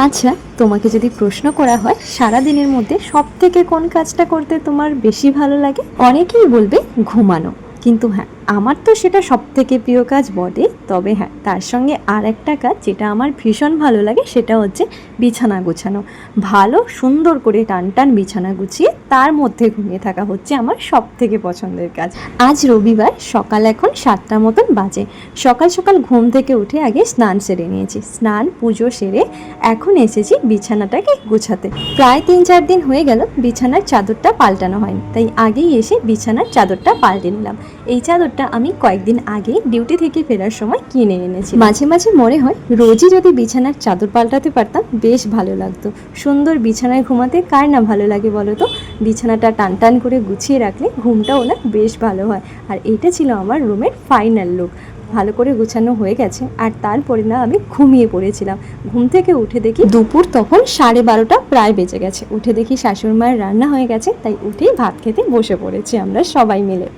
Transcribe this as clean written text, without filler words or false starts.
আচ্ছা, তোমাকে যদি প্রশ্ন করা হয় সারা দিনের মধ্যে সবথেকে কোন কাজটা করতে তোমার বেশি ভালো লাগে, অনেকেই বলবে ঘুমানো। কিন্তু হ্যাঁ, আমার তো সেটা সবথেকে প্রিয় কাজ বটে। তবে হ্যাঁ, তার সঙ্গে আর একটা কাজ যেটা আমার ভীষণ ভালো লাগে সেটা হচ্ছে বিছানা গোছানো। ভালো সুন্দর করে টান টান বিছানা গুছিয়ে তার মধ্যে ঘুমিয়ে থাকা হচ্ছে আমার সবথেকে পছন্দের কাজ। আজ রবিবার, সকাল এখন 7টা মতন বাজে। সকাল সকাল ঘুম থেকে উঠে আগে স্নান সেরে নিয়েছি। স্নান পুজো সেরে এখন এসেছি বিছানাটাকে গোছাতে। প্রায় 3-4 দিন হয়ে গেল বিছানার চাদরটা পাল্টানো হয়নি, তাই আগেই এসে বিছানার চাদরটা পাল্টে নিলাম। এই চাদরটা আমি কয়েকদিন আগেই ডিউটি থেকে ফেরার সময় কিনে এনেছি। মাঝে মাঝে মনে হয় রোজই যদি বিছানার চাদর পাল্টাতে পারতাম বেশ ভালো লাগতো। সুন্দর বিছানায় ঘুমাতে কার না ভালো লাগে বলো তো? বিছানাটা টান টান করে গুছিয়ে রাখলে ঘুমটাও না বেশ ভালো হয়। আর এটা ছিল আমার রুমের ফাইনাল লুক। ভালো করে গোছানো হয়ে গেছে, আর তারপরে না আমি ঘুমিয়ে পড়েছিলাম। ঘুম থেকে উঠে দেখি দুপুর তখন 12:30 প্রায় বেজে গেছে। উঠে দেখি শাশুড়ি মায়ের রান্না হয়ে গেছে, তাই উঠেই ভাত খেতে বসে পড়েছি আমরা সবাই মিলে।